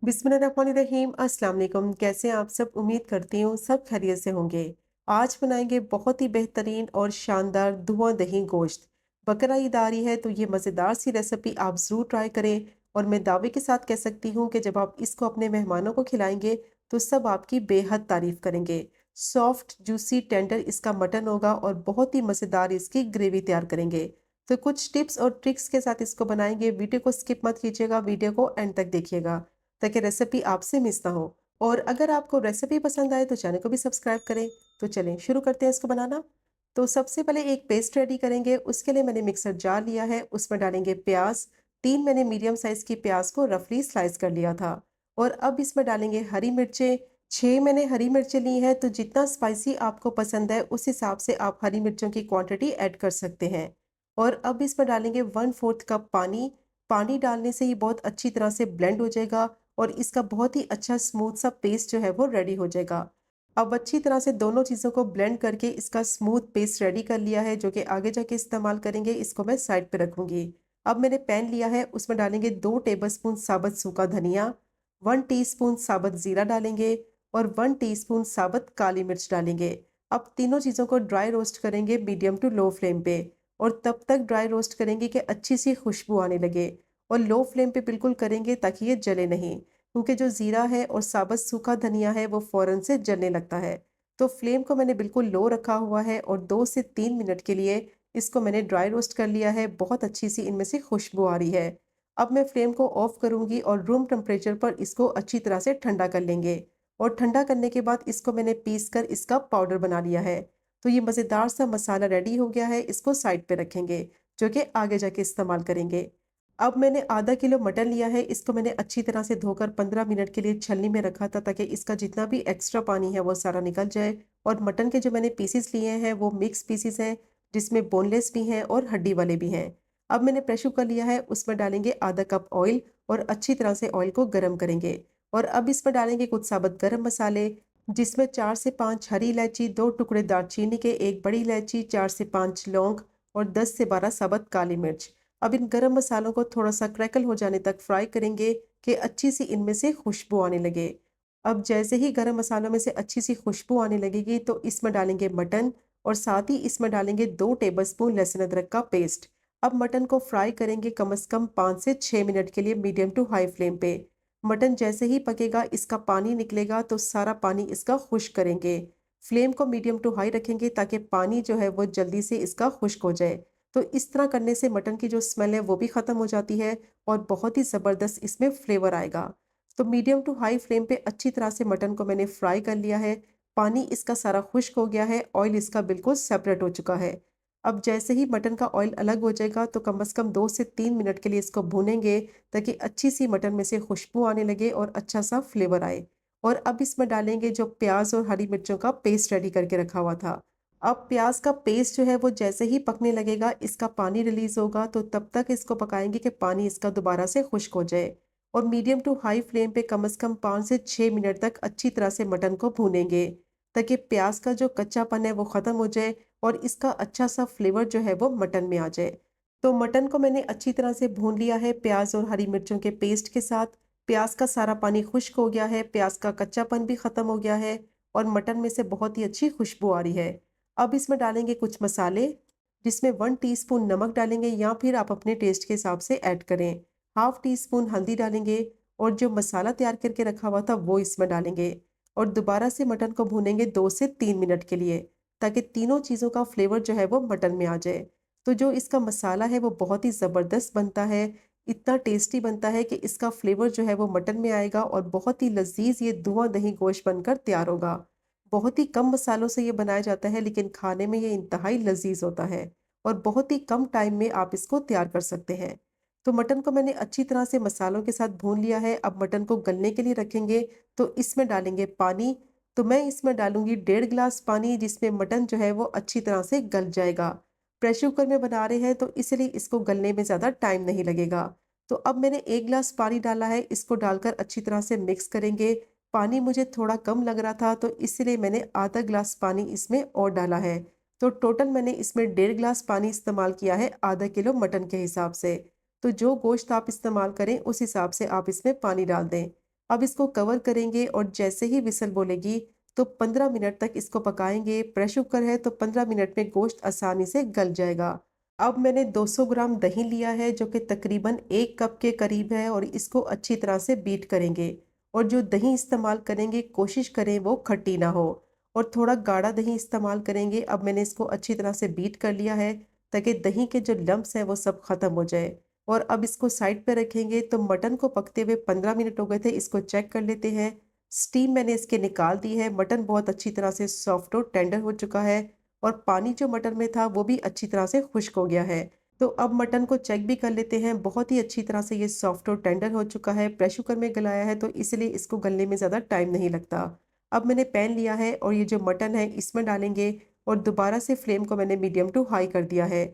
बिस्मिल्लाहिर्रहमानिर्रहीम। अस्सलाम वालेकुम। कैसे हैं आप सब? उम्मीद करती हूँ सब खैरियत से होंगे। आज बनाएंगे बहुत ही बेहतरीन और शानदार धुआं दही गोश्त। बकरा ईद आ रही है तो ये मज़ेदार सी रेसिपी आप ज़रूर ट्राई करें। और मैं दावे के साथ कह सकती हूँ कि जब आप इसको अपने मेहमानों को खिलाएंगे तो सब आपकी बेहद तारीफ करेंगे। सॉफ्ट जूसी टेंडर इसका मटन होगा और बहुत ही मज़ेदार इसकी ग्रेवी तैयार करेंगे। तो कुछ टिप्स और ट्रिक्स के साथ इसको बनाएंगे। वीडियो को स्किप मत कीजिएगा, वीडियो को एंड तक देखिएगा ताकि रेसिपी आपसे मिस ना हो। और अगर आपको रेसिपी पसंद आए तो चैनल को भी सब्सक्राइब करें। तो चलें शुरू करते हैं इसको बनाना। तो सबसे पहले एक पेस्ट रेडी करेंगे। उसके लिए मैंने मिक्सर जार लिया है, उसमें डालेंगे प्याज। 3 मैंने मीडियम साइज की प्याज को रफली स्लाइस कर लिया था। और अब इसमें डालेंगे हरी मिर्चें। 6 मैंने हरी मिर्चें ली हैं, तो जितना स्पाइसी आपको पसंद है उस हिसाब से आप हरी मिर्चों की क्वांटिटी ऐड कर सकते हैं। और अब इसमें डालेंगे 1/4 कप पानी। पानी डालने से ही बहुत अच्छी तरह से ब्लेंड हो जाएगा और इसका बहुत ही अच्छा स्मूथ सा पेस्ट जो है वो रेडी हो जाएगा। अब अच्छी तरह से दोनों चीज़ों को ब्लेंड करके इसका स्मूथ पेस्ट रेडी कर लिया है, जो कि आगे जाके इस्तेमाल करेंगे। इसको मैं साइड पे रखूंगी। अब मैंने पैन लिया है, उसमें डालेंगे 2 टेबलस्पून साबुत सूखा धनिया, 1 टीस्पून साबुत जीरा डालेंगे और 1 टीस्पून साबुत काली मिर्च डालेंगे। अब तीनों चीज़ों को ड्राई रोस्ट करेंगे मीडियम टू लो फ्लेम पे। और तब तक ड्राई रोस्ट करेंगे कि अच्छी सी खुशबू आने लगे। और लो फ्लेम पे बिल्कुल करेंगे ताकि ये जले नहीं, क्योंकि जो ज़ीरा है और साबुत सूखा धनिया है वो फ़ौरन से जलने लगता है। तो फ्लेम को मैंने बिल्कुल लो रखा हुआ है और 2 से 3 मिनट के लिए इसको मैंने ड्राई रोस्ट कर लिया है। बहुत अच्छी सी इनमें से खुशबू आ रही है। अब मैं फ्लेम को ऑफ करूंगी और रूम टेम्परेचर पर इसको अच्छी तरह से ठंडा कर लेंगे। और ठंडा करने के बाद इसको मैंने पीस कर इसका पाउडर बना लिया है। तो ये मज़ेदार सा मसाला रेडी हो गया है। इसको साइड पे रखेंगे, जो कि आगे जाके इस्तेमाल करेंगे। अब मैंने आधा किलो मटन लिया है। इसको मैंने अच्छी तरह से धोकर 15 मिनट के लिए छलनी में रखा था, ताकि इसका जितना भी एक्स्ट्रा पानी है वो सारा निकल जाए। और मटन के जो मैंने पीसीस लिए हैं वो मिक्स पीसीस हैं, जिसमें बोनलेस भी हैं और हड्डी वाले भी हैं। अब मैंने प्रेशर कुकर लिया है, उसमें डालेंगे आधा कप ऑयल और अच्छी तरह से ऑयल को गर्म करेंगे। और अब इसमें डालेंगे कुछ साबुत गरम मसाले, जिसमें 4 से 5 हरी इलायची, 2 टुकड़े दालचीनी के, 1 बड़ी इलायची, 4 से 5 लौंग और 10 से 12 साबुत काली मिर्च। अब इन गरम मसालों को थोड़ा सा क्रैकल हो जाने तक फ्राई करेंगे कि अच्छी सी इनमें से खुशबू आने लगे। अब जैसे ही गरम मसालों में से अच्छी सी खुशबू आने लगेगी तो इसमें डालेंगे मटन और साथ ही इसमें डालेंगे 2 टेबलस्पून लहसुन अदरक का पेस्ट। अब मटन को फ्राई करेंगे कम से कम 5 से 6 मिनट के लिए मीडियम टू हाई फ्लेम पे। मटन जैसे ही पकेगा इसका पानी निकलेगा, तो सारा पानी इसका खुश्क करेंगे। फ्लेम को मीडियम टू हाई रखेंगे ताकि पानी जो है वो जल्दी से इसका खुश्क हो जाए। तो इस तरह करने से मटन की जो स्मेल है वो भी ख़त्म हो जाती है और बहुत ही ज़बरदस्त इसमें फ्लेवर आएगा। तो मीडियम टू हाई फ्लेम पे अच्छी तरह से मटन को मैंने फ्राई कर लिया है। पानी इसका सारा खुश्क हो गया है, ऑयल इसका बिल्कुल सेपरेट हो चुका है। अब जैसे ही मटन का ऑयल अलग हो जाएगा तो कम से कम 2 से 3 मिनट के लिए इसको भूनेंगे, ताकि अच्छी सी मटन में से खुशबू आने लगे और अच्छा सा फ्लेवर आए। और अब इसमें डालेंगे जो प्याज और हरी मिर्चों का पेस्ट रेडी करके रखा हुआ था। अब प्याज का पेस्ट जो है वो जैसे ही पकने लगेगा इसका पानी रिलीज होगा, तो तब तक इसको पकाएंगे कि पानी इसका दोबारा से खुश्क हो जाए। और मीडियम टू हाई फ्लेम पे कम से कम 5 से 6 मिनट तक अच्छी तरह से मटन को भूनेंगे, ताकि प्याज का जो कच्चापन है वो ख़त्म हो जाए और इसका अच्छा सा फ्लेवर जो है वो मटन में आ जाए। तो मटन को मैंने अच्छी तरह से भून लिया है प्याज और हरी मिर्चों के पेस्ट के साथ। प्याज का सारा पानी खुश्क हो गया है, प्याज का कच्चापन भी ख़त्म हो गया है और मटन में से बहुत ही अच्छी खुशबू आ रही है। अब इसमें डालेंगे कुछ मसाले, जिसमें 1 टीस्पून नमक डालेंगे या फिर आप अपने टेस्ट के हिसाब से ऐड करें। हाफ टी स्पून हल्दी डालेंगे और जो मसाला तैयार करके रखा हुआ था वो इसमें डालेंगे। और दोबारा से मटन को भूनेंगे 2 से 3 मिनट के लिए, ताकि तीनों चीज़ों का फ्लेवर जो है वो मटन में आ जाए। तो जो इसका मसाला है वो बहुत ही ज़बरदस्त बनता है, इतना टेस्टी बनता है कि इसका फ्लेवर जो है वो मटन में आएगा और बहुत ही लजीज ये धुआं दही गोश्त बनकर तैयार होगा। बहुत ही कम मसालों से ये बनाया जाता है, लेकिन खाने में ये इंतहाई लजीज होता है और बहुत ही कम टाइम में आप इसको तैयार कर सकते हैं। तो मटन को मैंने अच्छी तरह से मसालों के साथ भून लिया है। अब मटन को गलने के लिए रखेंगे, तो इसमें डालेंगे पानी। तो मैं इसमें डालूंगी 1.5 गिलास पानी, जिसमें मटन जो है वो अच्छी तरह से गल जाएगा। प्रेशर कुकर में बना रहे हैं तो इसलिए इसको गलने में ज़्यादा टाइम नहीं लगेगा। तो अब मैंने 1 गिलास पानी डाला है, इसको डालकर अच्छी तरह से मिक्स करेंगे। पानी मुझे थोड़ा कम लग रहा था तो इसलिए मैंने आधा गिलास पानी इसमें और डाला है। तो टोटल मैंने इसमें 1.5 गिलास पानी इस्तेमाल किया है आधा किलो मटन के हिसाब से। तो जो गोश्त आप इस्तेमाल करें उस हिसाब से आप इसमें पानी डाल दें। अब इसको कवर करेंगे और जैसे ही विसल बोलेगी तो 15 मिनट तक इसको पकाएंगे। प्रेशर कुकर है तो 15 मिनट में गोश्त आसानी से गल जाएगा। अब मैंने 200 ग्राम दही लिया है जो कि तकरीबन 1 कप के करीब है और इसको अच्छी तरह से बीट करेंगे। और जो दही इस्तेमाल करेंगे कोशिश करें वो खट्टी ना हो और थोड़ा गाढ़ा दही इस्तेमाल करेंगे। अब मैंने इसको अच्छी तरह से बीट कर लिया है ताकि दही के जो लम्प्स हैं वो सब खत्म हो जाए। और अब इसको साइड पे रखेंगे। तो मटन को पकते हुए 15 मिनट हो गए थे, इसको चेक कर लेते हैं। स्टीम मैंने इसके निकाल दी है। मटन बहुत अच्छी तरह से सॉफ्ट और टेंडर हो चुका है और पानी जो मटन में था वो भी अच्छी तरह से खुश्क हो गया है। तो अब मटन को चेक भी कर लेते हैं। बहुत ही अच्छी तरह से ये सॉफ्ट और टेंडर हो चुका है। प्रेशर कुकर में गलाया है तो इसलिए इसको गलने में ज़्यादा टाइम नहीं लगता। अब मैंने पैन लिया है और ये जो मटन है इसमें डालेंगे और दोबारा से फ्लेम को मैंने मीडियम टू हाई कर दिया है।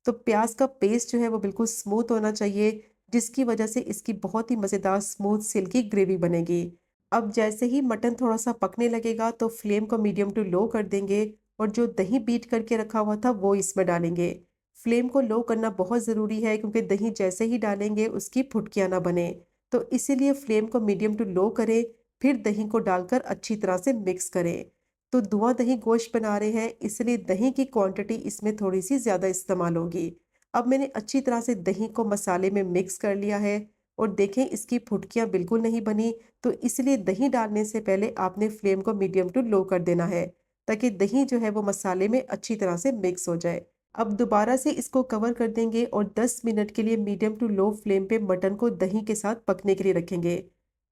तो प्याज का पेस्ट जो है वो बिल्कुल स्मूथ होना चाहिए, जिसकी वजह से इसकी बहुत ही मज़ेदार स्मूथ सिल्की ग्रेवी बनेगी। अब जैसे ही मटन थोड़ा सा पकने लगेगा तो फ्लेम को मीडियम टू लो कर देंगे और जो दही बीट करके रखा हुआ था वो इसमें डालेंगे। फ्लेम को लो करना बहुत ज़रूरी है क्योंकि दही जैसे ही डालेंगे उसकी फुटकियाँ ना बने। तो इसीलिए फ्लेम को मीडियम टू लो करें, फिर दही को डालकर अच्छी तरह से मिक्स करें। तो धुआं दही गोश्त बना रहे हैं इसलिए दही की क्वांटिटी इसमें थोड़ी सी ज़्यादा इस्तेमाल होगी। अब मैंने अच्छी तरह से दही को मसाले में मिक्स कर लिया है और देखें इसकी फुटकियाँ बिल्कुल नहीं बनी। तो इसलिए दही डालने से पहले आपने फ्लेम को मीडियम टू लो कर देना है ताकि दही जो है वो मसाले में अच्छी तरह से मिक्स हो जाए। अब दोबारा से इसको कवर कर देंगे और 10 मिनट के लिए मीडियम टू लो फ्लेम पे मटन को दही के साथ पकने के लिए रखेंगे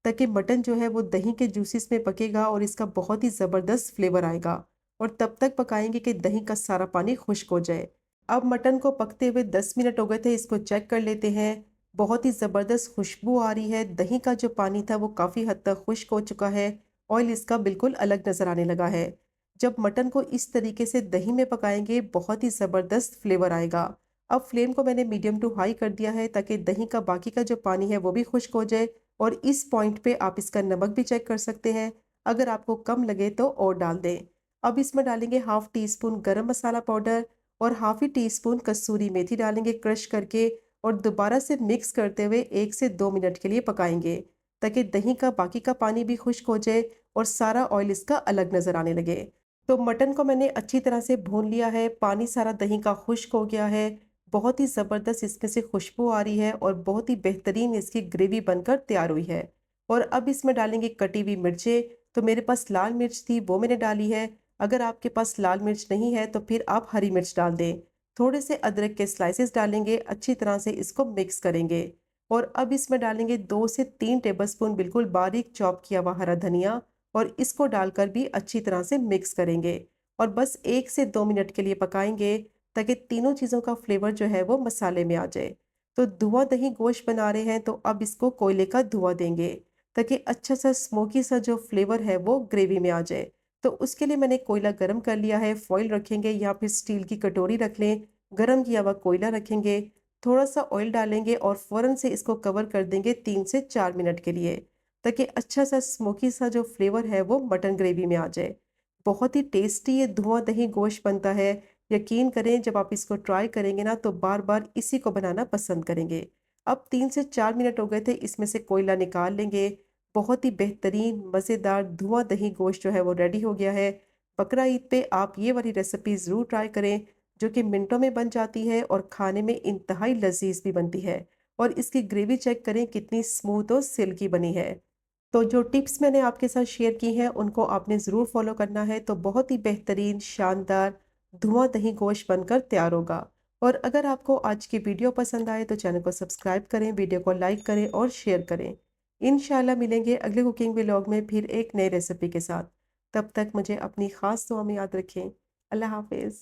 ताकि मटन जो है वो दही के जूसेस में पकेगा और इसका बहुत ही ज़बरदस्त फ्लेवर आएगा। और तब तक पकाएंगे कि दही का सारा पानी खुश्क हो जाए। अब मटन को पकते हुए 10 मिनट हो गए थे, इसको चेक कर लेते हैं। बहुत ही ज़बरदस्त खुशबू आ रही है। दही का जो पानी था वो काफ़ी हद तक खुश्क हो चुका है। ऑयल इसका बिल्कुल अलग नज़र आने लगा है। जब मटन को इस तरीके से दही में पकाएंगे बहुत ही ज़बरदस्त फ्लेवर आएगा। अब फ्लेम को मैंने मीडियम टू हाई कर दिया है ताकि दही का बाकी का जो पानी है वो भी खुश्क हो जाए। और इस पॉइंट पे आप इसका नमक भी चेक कर सकते हैं। अगर आपको कम लगे तो और डाल दें। अब इसमें डालेंगे हाफ टी स्पून गरम मसाला पाउडर और हाफ ही टी स्पून कसूरी मेथी डालेंगे क्रश करके और दोबारा से मिक्स करते हुए 1 से 2 मिनट के लिए पकाएंगे ताकि दही का बाकी का पानी भी खुश्क हो जाए और सारा ऑयल इसका अलग नजर आने लगे। तो मटन को मैंने अच्छी तरह से भून लिया है। पानी सारा दही का खुश्क हो गया है। बहुत ही ज़बरदस्त इसमें से खुशबू आ रही है और बहुत ही बेहतरीन इसकी ग्रेवी बनकर तैयार हुई है। और अब इसमें डालेंगे कटी हुई मिर्चें। तो मेरे पास लाल मिर्च थी वो मैंने डाली है। अगर आपके पास लाल मिर्च नहीं है तो फिर आप हरी मिर्च डाल दें। थोड़े से अदरक के स्लाइसेस डालेंगे, अच्छी तरह से इसको मिक्स करेंगे। और अब इसमें डालेंगे 2 से 3 टेबलस्पून बिल्कुल बारीक चॉप किया हुआ हरा धनिया और इसको डालकर भी अच्छी तरह से मिक्स करेंगे। और बस 1 से 2 मिनट के लिए पकाएंगे ताकि तीनों चीज़ों का फ्लेवर जो है वो मसाले में आ जाए। तो धुआं दही गोश्त बना रहे हैं तो अब इसको कोयले का धुआं देंगे ताकि अच्छा सा स्मोकी सा जो फ्लेवर है वो ग्रेवी में आ जाए। तो उसके लिए मैंने कोयला गर्म कर लिया है। फॉइल रखेंगे या फिर स्टील की कटोरी रख लें। गर्म किया हुआ कोयला रखेंगे, थोड़ा सा ऑयल डालेंगे और फ़ौरन से इसको कवर कर देंगे 3 से 4 मिनट के लिए ताकि अच्छा सा स्मोकी सा जो फ्लेवर है वो मटन ग्रेवी में आ जाए। बहुत ही टेस्टी ये धुआं दही गोश्त बनता है। यकीन करें जब आप इसको ट्राई करेंगे ना तो बार बार इसी को बनाना पसंद करेंगे। अब 3 से 4 मिनट हो गए थे, इसमें से कोयला निकाल लेंगे। बहुत ही बेहतरीन मज़ेदार धुआं दही गोश्त जो है वो रेडी हो गया है। बकरा ईद पे आप ये वाली रेसिपी ज़रूर ट्राई करें जो कि मिनटों में बन जाती है और खाने में इंतहाई लजीज भी बनती है। और इसकी ग्रेवी चेक करें कितनी स्मूथ और सिल्की बनी है। तो जो टिप्स मैंने आपके साथ शेयर की हैं उनको आपने ज़रूर फॉलो करना है तो बहुत ही बेहतरीन शानदार धुआं दही गोश्त बनकर तैयार होगा। और अगर आपको आज की वीडियो पसंद आए तो चैनल को सब्सक्राइब करें, वीडियो को लाइक करें और शेयर करें। इंशाल्लाह मिलेंगे अगले कुकिंग व्लॉग में फिर एक नई रेसिपी के साथ। तब तक मुझे अपनी ख़ास दुआ में याद रखें। अल्लाह हाफिज़।